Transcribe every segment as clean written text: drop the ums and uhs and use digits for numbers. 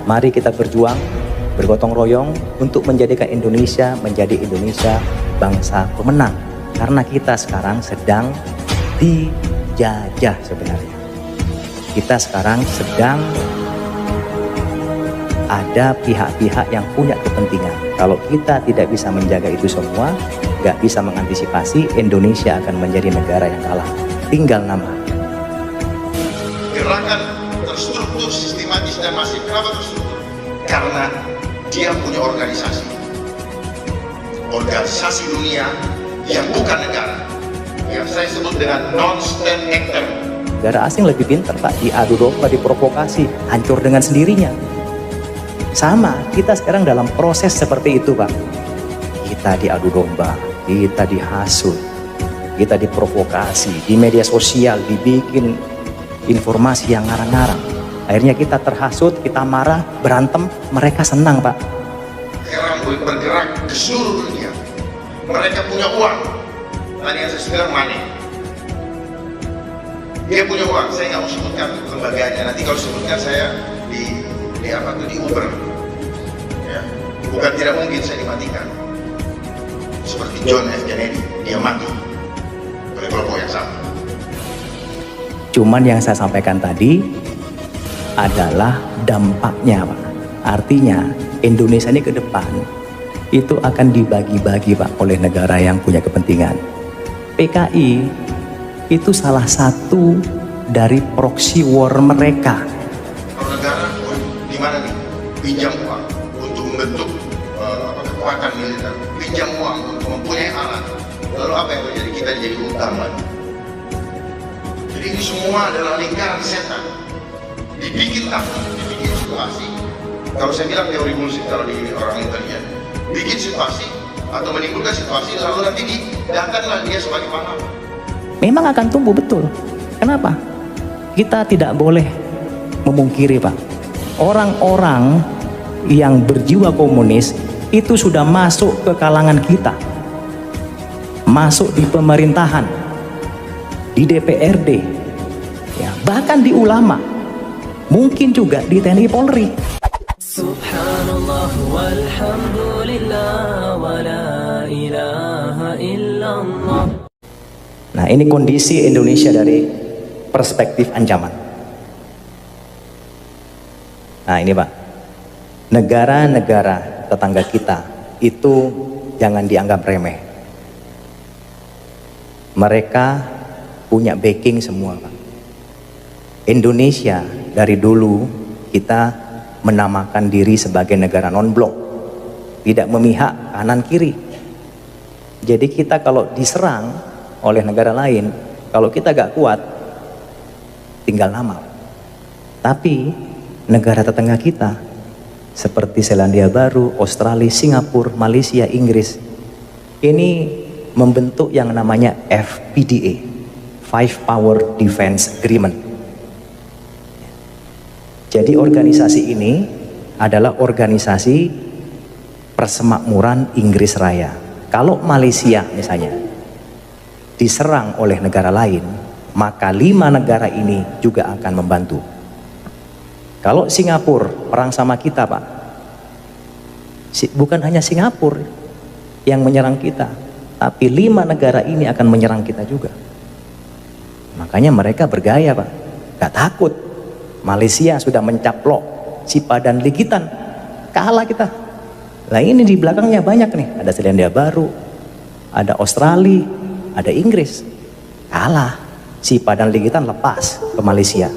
Mari kita berjuang, bergotong royong untuk menjadikan Indonesia menjadi Indonesia bangsa pemenang. Karena kita sekarang sedang dijajah sebenarnya. Kita sekarang sedang ada pihak-pihak yang punya kepentingan. Kalau kita tidak bisa menjaga itu semua, nggak bisa mengantisipasi, Indonesia akan menjadi negara yang kalah. Tinggal nama. Gerakan terstruktur, sistematis dan masif. Kenapa terstruktur? Karena dia punya organisasi. Organisasi dunia yang bukan negara. Yang saya sebut dengan non-state actor. Negara asing lebih pintar, Pak, diadu domba, diprovokasi, hancur dengan sendirinya. Sama, kita sekarang dalam proses seperti itu, Pak. Kita diadu domba, kita dihasut, kita diprovokasi, di media sosial dibikin informasi yang ngarang-ngarang. Akhirnya kita terhasut, kita marah, berantem, mereka senang, Pak. Sekarang bergerak ke seluruh dunia. Mereka punya uang. Tadi yang saya bilang money. Dia punya uang. Saya nggak mau sebutkan lembaganya. Nanti kalau sebutkan saya di Uber. Ya. Bukan tidak mungkin saya dimatikan. Seperti John F. Kennedy, dia mati oleh kelompok yang sama. Cuman yang saya sampaikan tadi adalah dampaknya, Pak. Artinya Indonesia ini ke depan itu akan dibagi-bagi, Pak, oleh negara yang punya kepentingan. PKI itu salah satu dari proxy war mereka. Kalau negara di mana nih? Pinjam uang untuk membentuk kekuatan militer, pinjam uang untuk mempunyai alat. Lalu apa yang terjadi? Kita jadi utang lagi. Jadi ini semua adalah lingkaran setan. Dibikin takut, dibikin situasi. Kalau saya bilang teori bullshit kalau di orang intelijen, bikin situasi atau menimbulkan situasi lalu nanti didatanglah dia sebagai pahlawan. Memang akan tumbuh, betul. Kenapa? Kita tidak boleh memungkiri, Pak. Orang-orang yang berjiwa komunis itu sudah masuk ke kalangan kita. Masuk di pemerintahan, di DPRD, ya, bahkan di ulama. Mungkin juga di TNI Polri. Subhanallah walhamdulillah wa la ilaha illallah. Nah, ini kondisi Indonesia dari perspektif ancaman. Nah, ini, Pak. Negara-negara tetangga kita itu jangan dianggap remeh. Mereka punya backing semua, Pak. Indonesia dari dulu kita menamakan diri sebagai negara non-blok, tidak memihak kanan kiri. Jadi kita kalau diserang oleh negara lain, kalau kita gak kuat, tinggal nama. Tapi negara tetangga kita seperti Selandia Baru, Australia, Singapura, Malaysia, Inggris, ini membentuk yang namanya FPDA, Five Power Defense Agreement. Jadi organisasi ini adalah organisasi persemakmuran Inggris Raya. Kalau Malaysia misalnya diserang oleh negara lain, maka 5 negara ini juga akan membantu. Kalau Singapura perang sama kita, Pak, bukan hanya Singapura yang menyerang kita, tapi 5 negara ini akan menyerang kita juga. Makanya mereka bergaya, Pak, gak takut. Malaysia sudah mencaplok Sipadan Ligitan, kalah kita. Nah, ini di belakangnya banyak nih, ada Selandia Baru, ada Australia, ada Inggris, kalah. Sipadan Ligitan lepas ke Malaysia.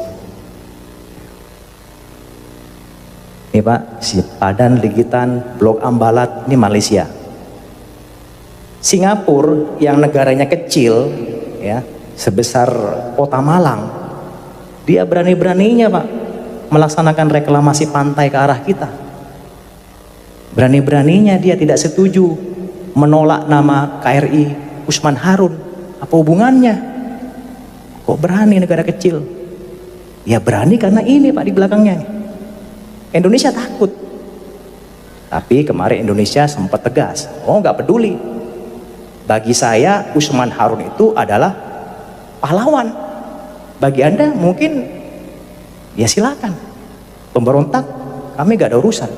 Ini, Pak, Sipadan Ligitan, Blok Ambalat, ini Malaysia. Singapura yang negaranya kecil, ya, sebesar kota Malang, dia berani-beraninya, Pak, melaksanakan reklamasi pantai ke arah kita. Berani-beraninya dia tidak setuju menolak nama KRI Usman Harun. Apa hubungannya? Kok berani negara kecil? Ya berani karena ini, Pak, di belakangnya. Indonesia takut. Tapi kemarin Indonesia sempat tegas. Oh, nggak peduli. Bagi saya Usman Harun itu adalah pahlawan. Bagi Anda mungkin ya silakan. Pemberontak kami gak ada urusan.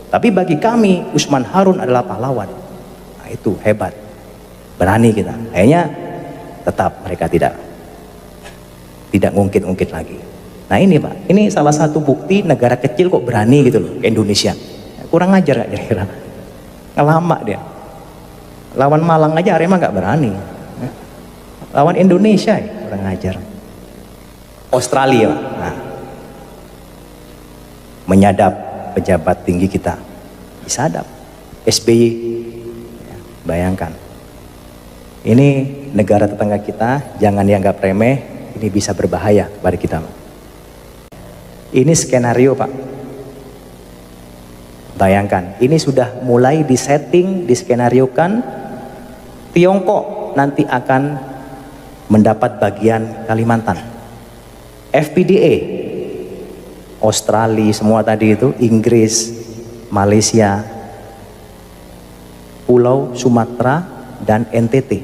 Tapi bagi kami Usman Harun adalah pahlawan. Nah, itu hebat, berani kita. Kayaknya tetap mereka tidak ngungkit-ngungkit lagi. Nah ini Pak, ini salah satu bukti negara kecil kok berani gitu loh ke Indonesia. Kurang ajar gak kira-kira? Ngelama dia. Lawan Malang aja Arema gak berani. Lawan Indonesia ya, kurang ajar. Australia Pak. Nah, menyadap pejabat tinggi kita, disadap. SBY, ya, bayangkan. Ini negara tetangga kita, jangan dianggap remeh, ini bisa berbahaya kepada kita. Ini skenario Pak. Bayangkan, ini sudah mulai disetting, diskenariokan, Tiongkok nanti akan mendapat bagian Kalimantan. FPDA, Australia semua tadi itu, Inggris, Malaysia, Pulau Sumatera dan NTT.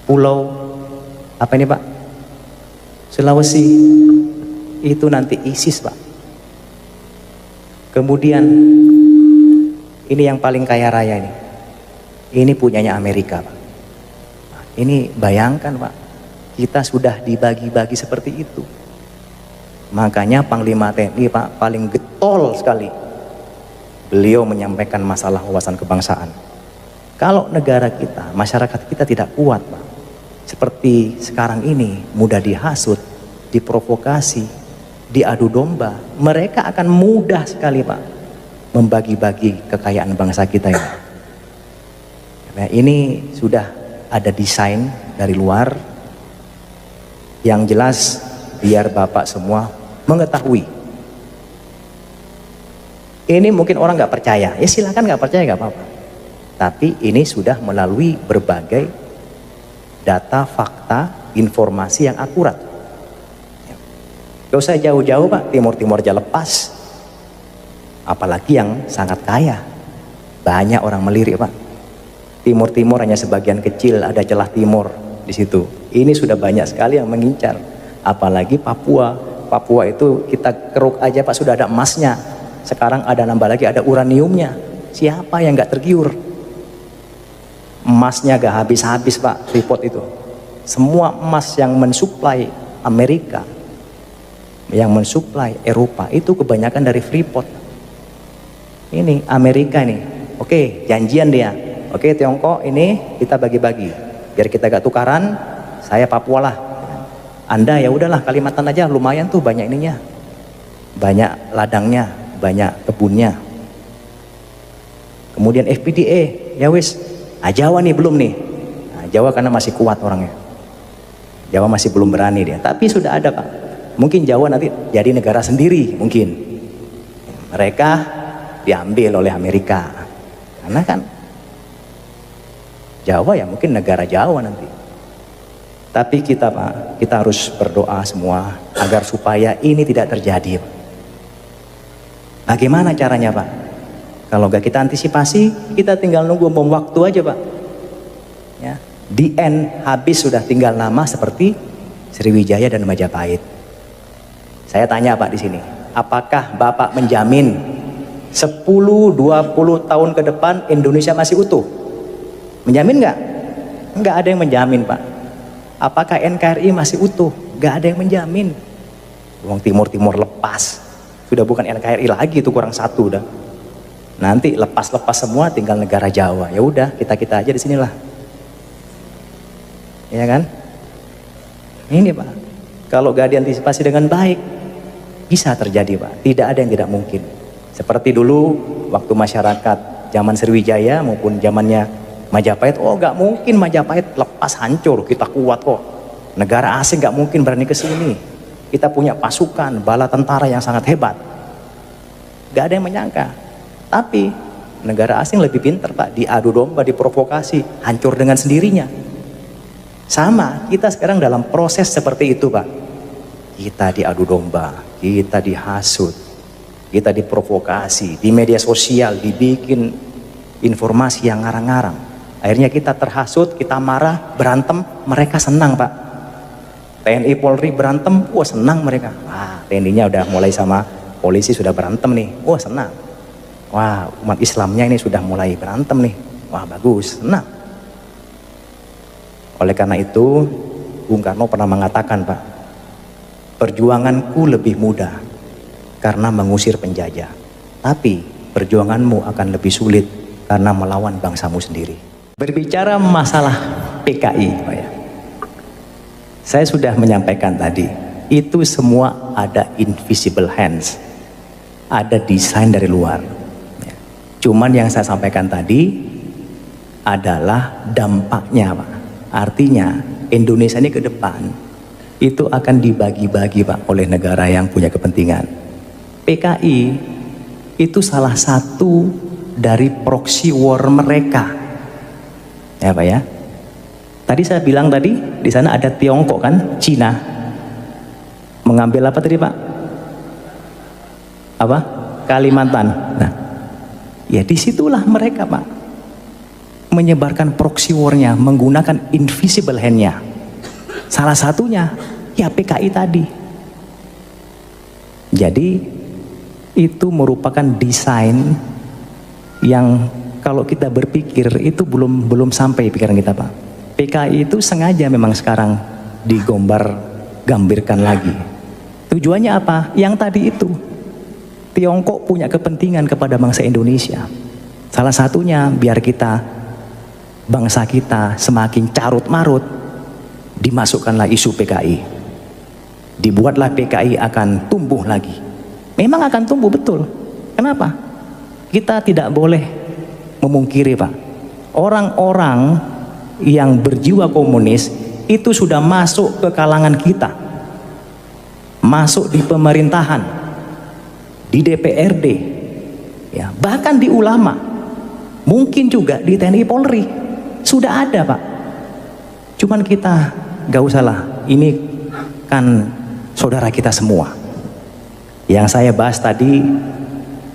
Pulau apa ini Pak? Sulawesi itu nanti ISIS Pak. Kemudian ini yang paling kaya raya ini. Ini punyanya Amerika Pak. Nah, ini bayangkan Pak, kita sudah dibagi-bagi seperti itu. Makanya Panglima TNI Pak paling getol sekali. Beliau menyampaikan masalah wawasan kebangsaan. Kalau negara kita, masyarakat kita tidak kuat Pak, seperti sekarang ini, mudah dihasut, diprovokasi, diadu domba, mereka akan mudah sekali Pak membagi-bagi kekayaan bangsa kita ini. Nah, ini sudah ada desain dari luar. Yang jelas biar Bapak semua mengetahui. Ini mungkin orang nggak percaya, ya silakan nggak percaya nggak apa-apa. Tapi ini sudah melalui berbagai data, fakta, informasi yang akurat. Gak usah jauh-jauh Pak, Timur-Timur aja lepas. Apalagi yang sangat kaya. Banyak orang melirik Pak. Timur-Timur hanya sebagian kecil, ada celah timur di situ. Ini sudah banyak sekali yang mengincar. Apalagi Papua. Papua itu kita keruk aja Pak, sudah ada emasnya. Sekarang ada nambah lagi, ada uraniumnya. Siapa yang gak tergiur? Emasnya gak habis-habis Pak, Freeport itu. Semua emas yang mensuplai Amerika, yang mensuplai Eropa, itu kebanyakan dari Freeport. Ini Amerika nih, oke janjian dia, oke Tiongkok ini kita bagi-bagi, biar kita gak tukaran, saya Papua lah, Anda ya udahlah Kalimantan aja, lumayan tuh banyak ininya, banyak ladangnya, banyak kebunnya. Kemudian FPDA, ya wis, Jawa nih belum nih, nah, Jawa karena masih kuat orangnya, Jawa masih belum berani dia, tapi sudah ada Pak. Mungkin Jawa nanti jadi negara sendiri, mungkin mereka diambil oleh Amerika, karena kan Jawa ya mungkin negara Jawa nanti. Tapi kita Pak, kita harus berdoa semua agar supaya ini tidak terjadi Pak. Bagaimana caranya Pak? Kalau nggak kita antisipasi, kita tinggal nunggu bom waktu aja Pak. Ya, di end habis sudah tinggal nama seperti Sriwijaya dan Majapahit. Saya tanya Pak di sini, apakah Bapak menjamin 10-20 tahun ke depan Indonesia masih utuh? Menjamin nggak? Nggak ada yang menjamin Pak. Apakah NKRI masih utuh? Nggak ada yang menjamin. Wong Timur-Timur lepas, sudah bukan NKRI lagi, itu kurang satu udah. Nanti lepas-lepas semua, tinggal negara Jawa. Ya udah, kita aja di sinilah. Ya kan? Ini Pak, kalau gak diantisipasi dengan baik, bisa terjadi Pak. Tidak ada yang tidak mungkin. Seperti dulu waktu masyarakat zaman Sriwijaya maupun zamannya Majapahit, oh gak mungkin Majapahit lepas hancur, kita kuat kok. Negara asing gak mungkin berani ke sini. Kita punya pasukan, bala tentara yang sangat hebat. Gak ada yang menyangka. Tapi negara asing lebih pintar Pak, diadu domba, diprovokasi, hancur dengan sendirinya. Sama, kita sekarang dalam proses seperti itu Pak. Kita diadu domba, kita dihasut, kita diprovokasi, di media sosial dibikin informasi yang ngarang-ngarang. Akhirnya kita terhasut, kita marah, berantem, mereka senang Pak. TNI Polri berantem, wah senang mereka. Wah, TNI-nya udah mulai sama polisi sudah berantem nih, wah senang. Wah, umat Islamnya ini sudah mulai berantem nih, wah bagus, senang. Oleh karena itu, Bung Karno pernah mengatakan, Pak, perjuanganku lebih mudah karena mengusir penjajah, tapi perjuanganmu akan lebih sulit karena melawan bangsamu sendiri. Berbicara masalah PKI, Pak ya, saya sudah menyampaikan tadi, itu semua ada invisible hands, ada desain dari luar. Cuman yang saya sampaikan tadi adalah dampaknya, Pak. Artinya Indonesia ini ke depan itu akan dibagi-bagi, Pak, oleh negara yang punya kepentingan. PKI itu salah satu dari proxy war mereka, ya Pak ya. Tadi saya bilang tadi di sana ada Tiongkok kan, Cina mengambil apa tadi Pak? Apa? Kalimantan. Nah, ya disitulah mereka Pak menyebarkan proxy war-nya menggunakan invisible hand-nya. Salah satunya ya PKI tadi. Jadi itu merupakan desain yang kalau kita berpikir itu belum sampai pikiran kita Pak. PKI itu sengaja memang sekarang digambirkan lagi. Tujuannya apa? Yang tadi itu. Tiongkok punya kepentingan kepada bangsa Indonesia. Salah satunya biar kita, bangsa kita semakin carut marut, dimasukkanlah isu PKI. Dibuatlah PKI akan tumbuh lagi. Memang akan tumbuh betul. Kenapa? Kita tidak boleh memungkiri Pak. Orang-orang yang berjiwa komunis itu sudah masuk ke kalangan kita. Masuk di pemerintahan, di DPRD, ya, bahkan di ulama, mungkin juga di TNI Polri sudah ada Pak. Cuman kita gak usah lah, ini kan saudara kita semua. Yang saya bahas tadi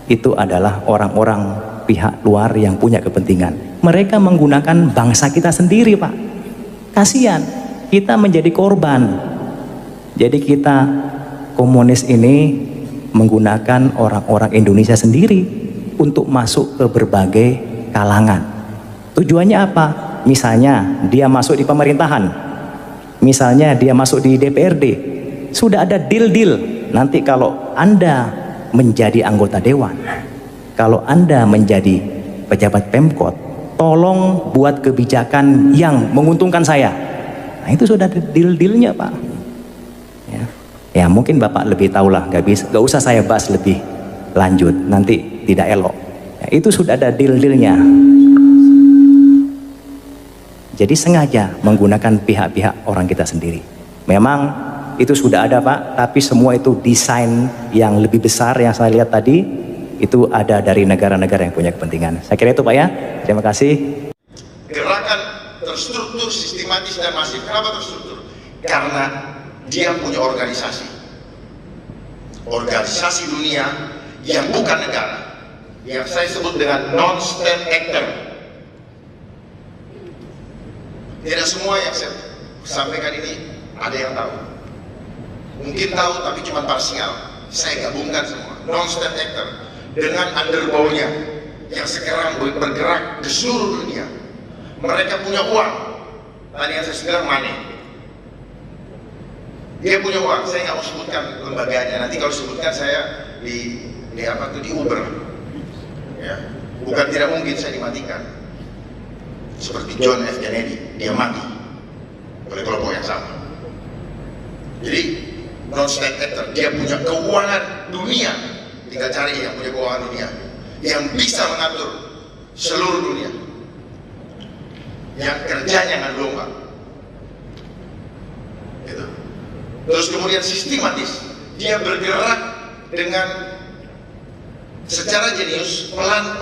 itu adalah orang-orang pihak luar yang punya kepentingan. Mereka menggunakan bangsa kita sendiri Pak. Kasihan, kita menjadi korban. Jadi kita komunis ini menggunakan orang-orang Indonesia sendiri untuk masuk ke berbagai kalangan. Tujuannya apa? Misalnya dia masuk di pemerintahan, misalnya dia masuk di DPRD, sudah ada deal-deal. Nanti kalau Anda menjadi anggota dewan, kalau Anda menjadi pejabat Pemkot, tolong buat kebijakan yang menguntungkan saya. Nah itu sudah ada deal-dealnya Pak. Ya mungkin Bapak lebih tahu lah, gak usah saya bahas lebih lanjut, nanti tidak elok. Ya, itu sudah ada deal-dealnya. Jadi sengaja menggunakan pihak-pihak orang kita sendiri. Memang itu sudah ada Pak, tapi semua itu desain yang lebih besar yang saya lihat tadi, itu ada dari negara-negara yang punya kepentingan. Saya kira itu Pak ya, terima kasih. Gerakan terstruktur, sistematis dan masif. Kenapa terstruktur? Karena dia punya organisasi dunia yang bukan negara, yang saya sebut dengan non-state actor. Tidak semua yang saya sampaikan ini ada yang tahu, mungkin tahu tapi cuma parsial. Saya gabungkan semua non-state actor dengan underbownya yang sekarang bergerak ke seluruh dunia. Mereka punya uang. Tadi yang saya bilang money. Dia punya uang, saya nggak mau sebutkan lembaganya. Nanti kalau sebutkan saya di Uber, ya. Bukan tidak mungkin saya dimatikan. Seperti John F. Kennedy, dia mati oleh kelompok yang sama. Jadi non-state actor, dia punya keuangan dunia. Tinggal cari yang punya keuangan dunia, yang bisa mengatur seluruh dunia, yang kerjanya ngadu domba. Gitu. Terus kemudian sistematis, dia bergerak dengan secara jenius, pelan,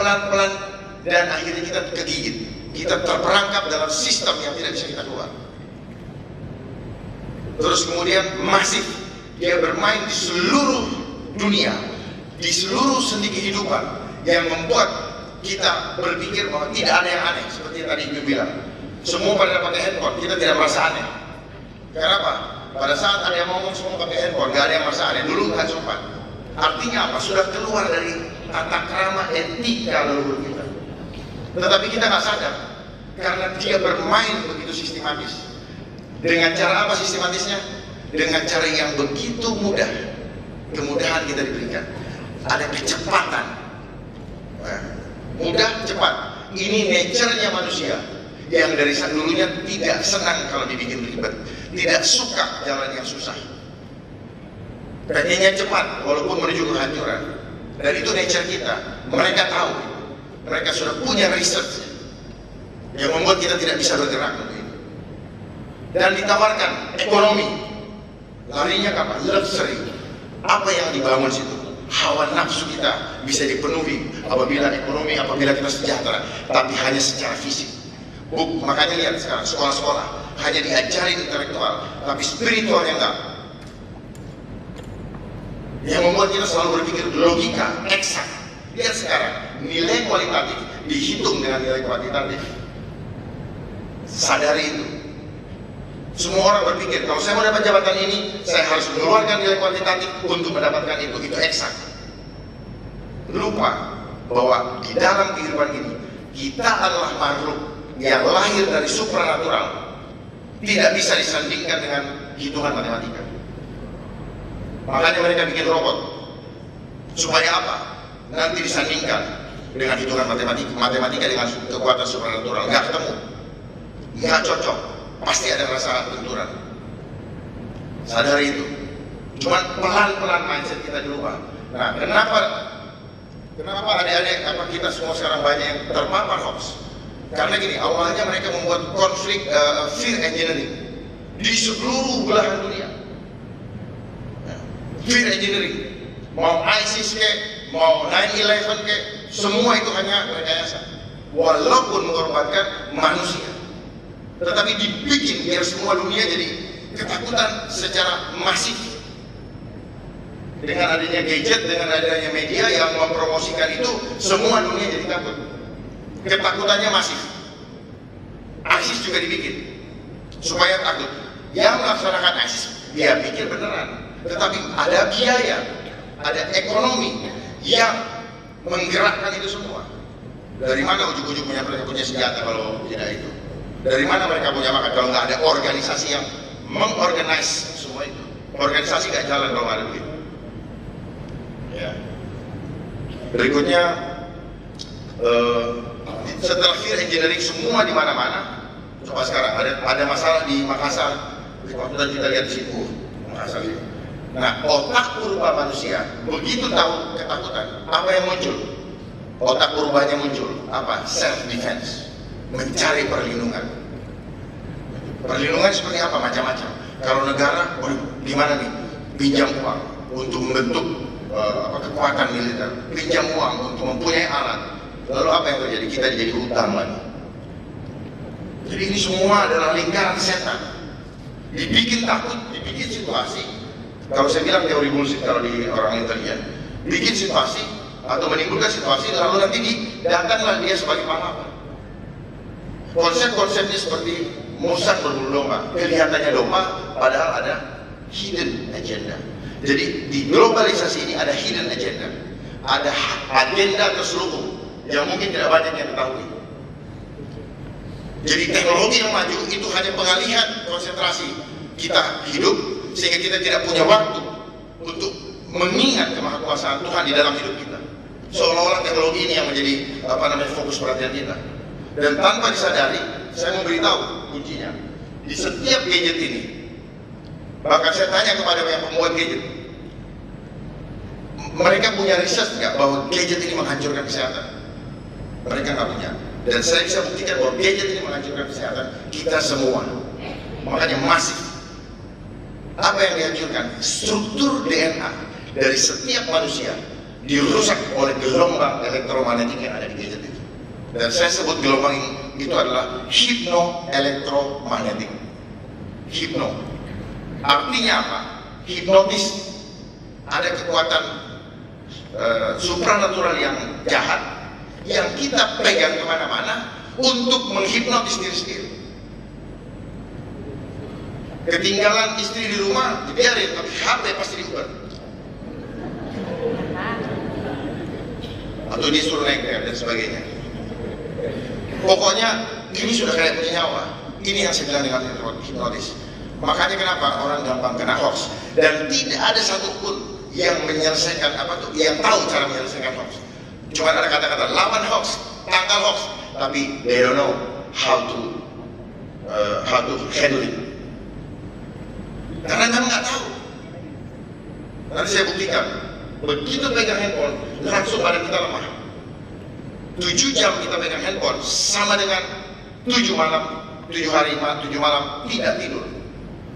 dan akhirnya kita kegigit. Kita terperangkap dalam sistem yang tidak bisa kita keluar. Terus kemudian masif, dia bermain di seluruh dunia, di seluruh sendi kehidupan, yang membuat kita berpikir bahwa tidak ada yang aneh. Seperti yang tadi Ibu bilang, semua pada pakai handphone, kita tidak merasa aneh. Kenapa? Pada saat ada yang ngomong semua pakai handphone, gak ada yang merasa aneh. Dulu nggak sopan. Artinya apa? Sudah keluar dari tata krama etika leluhur kita. Tetapi kita nggak sadar karena dia bermain begitu sistematis. Dengan cara apa sistematisnya? Dengan cara yang begitu mudah. Kemudahan kita diberikan. Ada kecepatan. Mudah, cepat. Ini nature-nya manusia yang dari dulunya tidak senang kalau dibikin ribet, tidak suka jalan yang susah, pengennya cepat walaupun menuju kehancuran. Dan itu nature kita. Mereka tahu, mereka sudah punya research yang membuat kita tidak bisa bergerak begitu. Dan ditawarkan ekonomi, larinya kapan? Luxury. Apa yang dibangun situ? Hawa nafsu kita bisa dipenuhi apabila ekonomi, apabila kita sejahtera, tapi hanya secara fisik. Makanya lihat sekarang sekolah-sekolah hanya diajarin intelektual, tapi spiritualnya enggak. Yang membuat kita selalu berpikir logika, eksak. Lihat sekarang, nilai kualitatif dihitung dengan nilai kuantitatif. Sadari itu. Semua orang berpikir, kalau saya mau dapat jabatan ini, saya harus mengeluarkan nilai kuantitatif untuk mendapatkan itu eksak. Lupa bahwa di dalam kehidupan ini, kita adalah makhluk yang lahir dari supranatural, tidak bisa disandingkan dengan hitungan matematika. Makanya mereka bikin robot. Supaya apa? Nanti disandingkan dengan hitungan matematika dengan kekuatan supranatural. Nggak ketemu, nggak cocok, pasti ada rasa benturan. Sadari itu. Cuman pelan-pelan mindset kita dirubah. Nah, kenapa adik-adik, apa kita semua sekarang banyak yang terpapar hoax? Karena gini, awalnya mereka membuat konflik fear engineering di seluruh belahan dunia. Fear engineering, mau ISIS ke, mau 9/11 ke, semua itu hanya rekayasa. Walaupun mengorbankan manusia, tetapi dibikin biar semua dunia jadi ketakutan secara masif. Dengan adanya gadget, dengan adanya media yang mempromosikan itu, semua dunia jadi takut. Ketakutannya masif. ISIS juga dibikin supaya takut. Yang melaksanakan ISIS dia pikir beneran, tetapi ada biaya, ada ekonomi yang menggerakkan itu semua. Dari mana ujung-ujung mereka punya senjata kalau tidak itu? Dari mana mereka punya makan kalau nggak ada organisasi yang mengorganize semua itu? Organisasi nggak jalan kalau nggak ada duit. Ya. Berikutnya, setelah fear engineering semua di mana-mana, coba sekarang ada masalah di Makassar. Waktu kita lihat di situ, Makassar itu. Nah, otak purba manusia begitu tahu ketakutan, apa yang muncul? Otak purbanya muncul apa? Self defense, mencari perlindungan. Perlindungan seperti apa? Macam-macam. Kalau negara, gimana nih? Pinjam uang untuk membentuk kekuatan militer, pinjam uang untuk mempunyai alat. Lalu apa yang terjadi? Kita jadi hutang lagi. Jadi ini semua adalah lingkaran setan. Dibikin takut, dibikin situasi. Kalau saya bilang teori bullshit kalau di orang intelijen, bikin situasi atau menimbulkan situasi, lalu nanti datanglah dia sebagai pahlawan. Konsep-konsepnya seperti musang berbulu domba, kelihatannya domba, padahal ada hidden agenda. Jadi di globalisasi ini ada hidden agenda, ada agenda terselubung yang mungkin tidak banyak yang ketahui. Jadi teknologi yang maju itu hanya pengalihan konsentrasi kita hidup, sehingga kita tidak punya waktu untuk mengingat kemahakuasaan Tuhan di dalam hidup kita. Seolah-olah teknologi ini yang menjadi fokus perhatian kita. Dan tanpa disadari, saya memberitahu kuncinya di setiap gadget ini. Bahkan saya tanya kepada yang pembuat gadget, mereka punya riset nggak bahwa gadget ini menghancurkan kesehatan? Mereka nggak punya. Dan saya bisa buktikan bahwa gadget ini menghancurkan kesehatan kita semua. Makanya masif. Apa yang dihancurkan? Struktur DNA dari setiap manusia dirusak oleh gelombang elektromagnetik yang ada di gadget itu. Dan saya sebut gelombang itu adalah hipnoelektromagnetik. Hipno. Artinya apa? Hipnotis. Ada kekuatan supranatural yang jahat yang kita pegang kemana-mana untuk menghipnotis diri sendiri. Ketinggalan istri di rumah dibiarin, tapi HP pasti diuber. atau dia suruh naik rel dan sebagainya. Pokoknya ini sudah kayak punya nyawa. Ini yang saya bilang dengan hipnotis. Makanya kenapa orang gampang kena hoax, dan tidak ada satupun yang menyelesaikan yang tahu cara menyelesaikan hoax. Cuma ada kata-kata lawan hoax, tangkal hoax, tapi they don't know how to handle it. Karena kamu nggak tahu. Nanti saya buktikan. Begitu pegang handphone, langsung badan kita lemah. 7 jam kita pegang handphone sama dengan 7 hari 7 malam tidak tidur.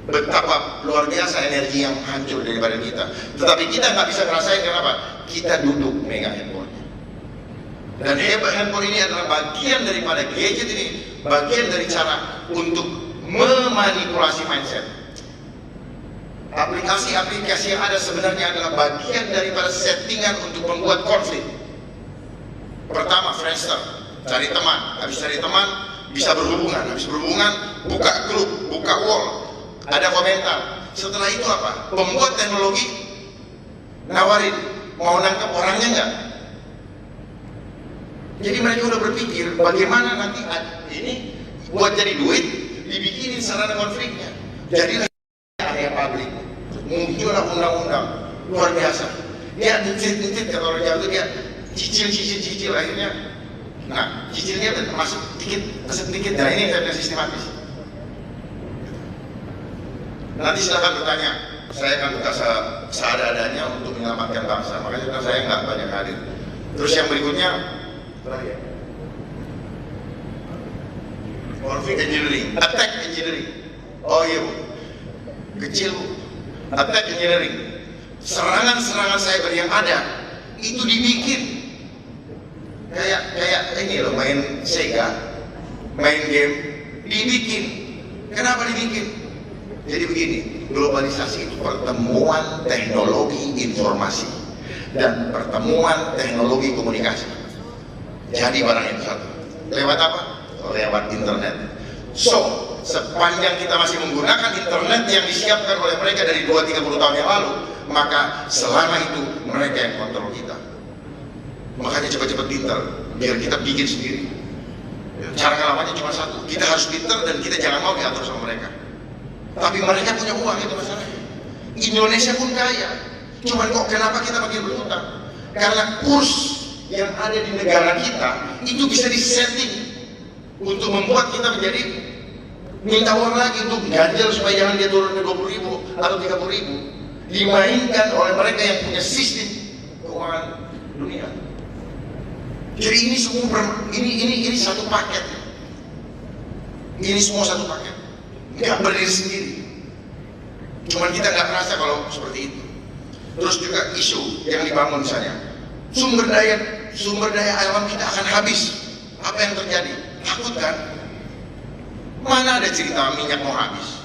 Betapa luar biasa energi yang hancur dari badan kita. Tetapi kita nggak bisa ngerasain, kenapa? Kita duduk megang handphone. Dan hebat, handphone ini adalah bagian daripada gadget ini, bagian dari cara untuk memanipulasi mindset. Aplikasi-aplikasi yang ada sebenarnya adalah bagian daripada settingan untuk membuat konflik. Pertama, Friendster, cari teman. Habis cari teman, bisa berhubungan. Habis berhubungan, buka grup, buka wall, ada komentar. Setelah itu apa? Pembuat teknologi nawarin, mau nangkep orangnya nggak? Jadi mereka udah berpikir bagaimana nanti ini buat jadi duit, dibikinin sarana konfliknya. Jadi area publik, muncullah undang-undang luar biasa. Dia nyicil kata orang Jawa itu, dia cicil akhirnya. Nah, cicilnya masuk sedikit. Nah, ini yang saya bilang sistematis. Nanti silakan bertanya. Saya akan buka seadanya untuk menyelamatkan bangsa. Makanya saya nggak banyak hadir. Terus yang berikutnya, konflik engineering, attack engineering. Oh iya Bu, kecil Bu. Attack engineering, serangan cyber yang ada itu dibikin kayak ini loh, main Sega, main game, dibikin. Kenapa dibikin? Jadi begini, globalisasi itu pertemuan teknologi informasi dan pertemuan teknologi komunikasi. Jadi barang itu satu. Lewat apa? Lewat internet. So, sepanjang kita masih menggunakan internet yang disiapkan oleh mereka dari 20-30 tahun yang lalu, maka selama itu mereka yang kontrol kita. Makanya cepat-cepat pintar, biar kita bikin sendiri. Cara ngelawannya cuma satu, kita harus pintar dan kita jangan mau diatur sama mereka. Tapi mereka punya uang, itu masalahnya. Indonesia pun kaya, cuman kok kenapa kita makin berhutang? Karena kurs yang ada di negara kita itu bisa disetting untuk membuat kita menjadi minta uang lagi untuk ganjel supaya jangan dia turun ke 20.000 atau 30.000, dimainkan oleh mereka yang punya sistem keuangan dunia. Jadi ini semua ini satu paket. Ini semua satu paket, nggak berdiri sendiri. Cuman kita nggak merasa kalau seperti itu. Terus juga isu yang dibangun misalnya, sumber daya alam kita akan habis. Apa yang terjadi? Takut kan? Mana ada cerita minyak mau habis?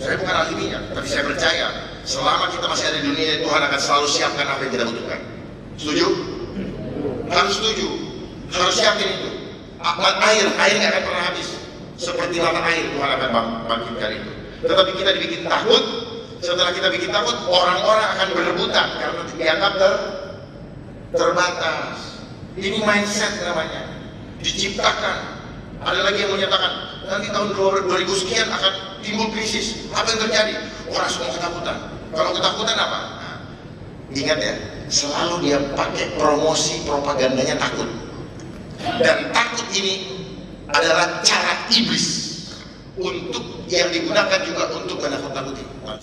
Saya bukan ahli minyak, tapi saya percaya selama kita masih ada di dunia, Tuhan akan selalu siapkan apa yang kita butuhkan. Setuju? Harus setuju. Harus yakin itu. Air nggak akan pernah habis. Seperti mata air, Tuhan akan bangkitkan itu. Tetapi kita dibikin takut. Setelah kita bikin takut, orang-orang akan berebutan karena dianggap terbatas. Ini mindset namanya. Diciptakan. Ada lagi yang menyatakan nanti tahun 2000 sekian akan timbul krisis. Apa yang terjadi? Orang semua ketakutan. Kalau ketakutan apa? Nah, ingat ya, selalu dia pakai promosi propagandanya takut. Dan takut ini adalah cara iblis untuk yang digunakan juga untuk menakut-nakuti.